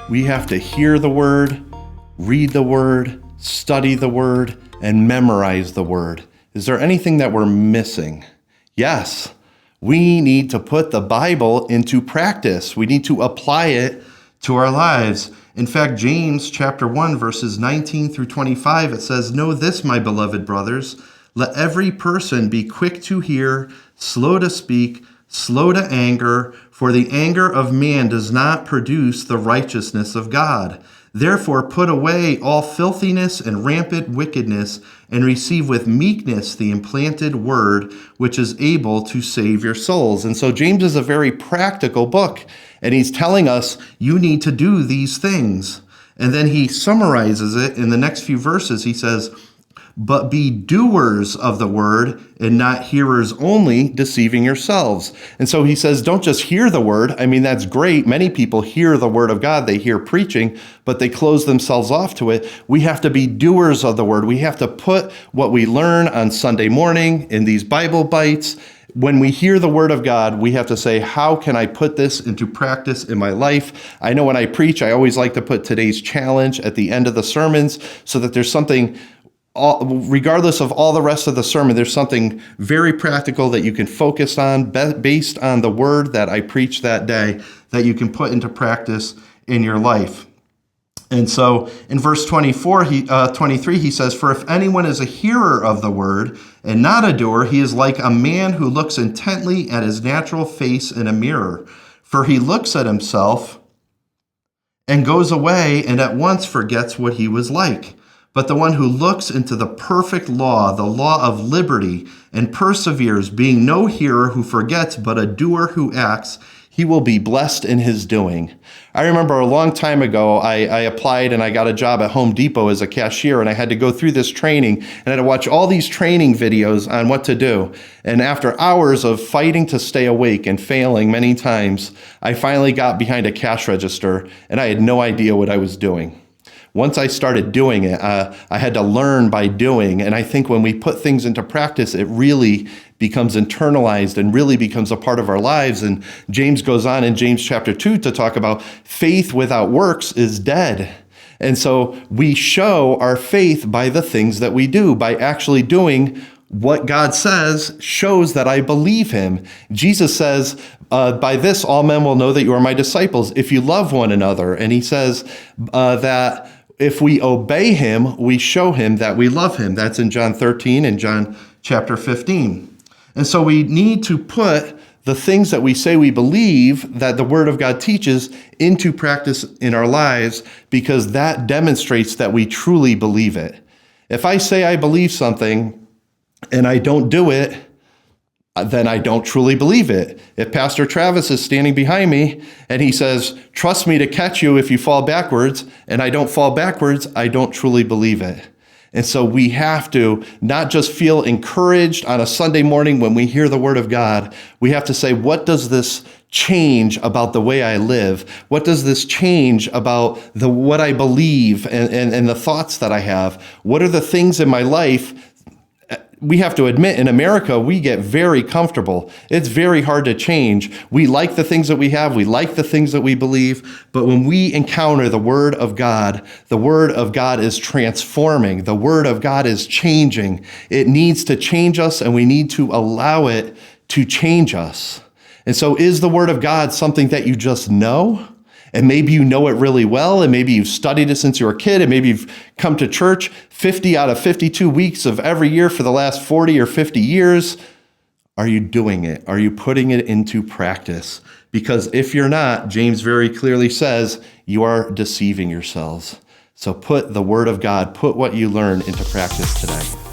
We have to hear the word, read the word, study the word, and memorize the word. Is there anything that we're missing? Yes, we need to put the Bible into practice. We need to apply it to our lives. In fact, James chapter 1, verses 19 through 25, it says, "Know this, my beloved brothers, let every person be quick to hear, slow to speak, slow to anger, for the anger of man does not produce the righteousness of God. Therefore put away all filthiness and rampant wickedness, and receive with meekness the implanted word, which is able to save your souls." And so James is a very practical book, and he's telling us you need to do these things. And then he summarizes it in the next few verses. He says, "But be doers of the word and not hearers only, deceiving yourselves." And so he says, don't just hear the word. I mean, that's great. Many people hear the word of God. They hear preaching, but they close themselves off to it. We have to be doers of the word. We have to put what we learn on Sunday morning in these Bible Bytes. When we hear the word of God, we have to say, how can I put this into practice in my life? I know when I preach, I always like to put today's challenge at the end of the sermons so that there's something, regardless of all the rest of the sermon, there's something very practical that you can focus on based on the word that I preached that day that you can put into practice in your life. And so in verse 23, he says, "For if anyone is a hearer of the word and not a doer, he is like a man who looks intently at his natural face in a mirror. For he looks at himself and goes away and at once forgets what he was like. But the one who looks into the perfect law, the law of liberty, and perseveres, being no hearer who forgets, but a doer who acts, he will be blessed in his doing." I remember a long time ago, I applied and I got a job at Home Depot as a cashier, and I had to go through this training, and I had to watch all these training videos on what to do. And after hours of fighting to stay awake and failing many times, I finally got behind a cash register, and I had no idea what I was doing. Once I started doing it, I had to learn by doing. And I think when we put things into practice, it really becomes internalized and really becomes a part of our lives. And James goes on in James chapter 2 to talk about faith without works is dead. And so we show our faith by the things that we do, by actually doing what God says shows that I believe him. Jesus says, by this all men will know that you are my disciples, if you love one another. And he says that if we obey him, we show him that we love him. That's in John 13 and John chapter 15. And so we need to put the things that we say we believe that the word of God teaches into practice in our lives, because that demonstrates that we truly believe it. If I say I believe something and I don't do it, then I don't truly believe it. If Pastor Travis is standing behind me and he says, "Trust me to catch you if you fall backwards," and I don't fall backwards, I don't truly believe it. And so we have to not just feel encouraged on a Sunday morning when we hear the word of God. We have to say, what does this change about the way I live? What does this change about what I believe and the thoughts that I have? What are the things in my life? We have to admit, in America, we get very comfortable. It's very hard to change. We like the things that we have. We like the things that we believe. But when we encounter the word of God is transforming. The word of God is changing. It needs to change us, and we need to allow it to change us. And so is the word of God something that you just know? And maybe you know it really well, and maybe you've studied it since you were a kid, and maybe you've come to church 50 out of 52 weeks of every year for the last 40 or 50 years. Are you doing it? Are you putting it into practice? Because if you're not, James very clearly says, you are deceiving yourselves. So put the word of God, put what you learn into practice today.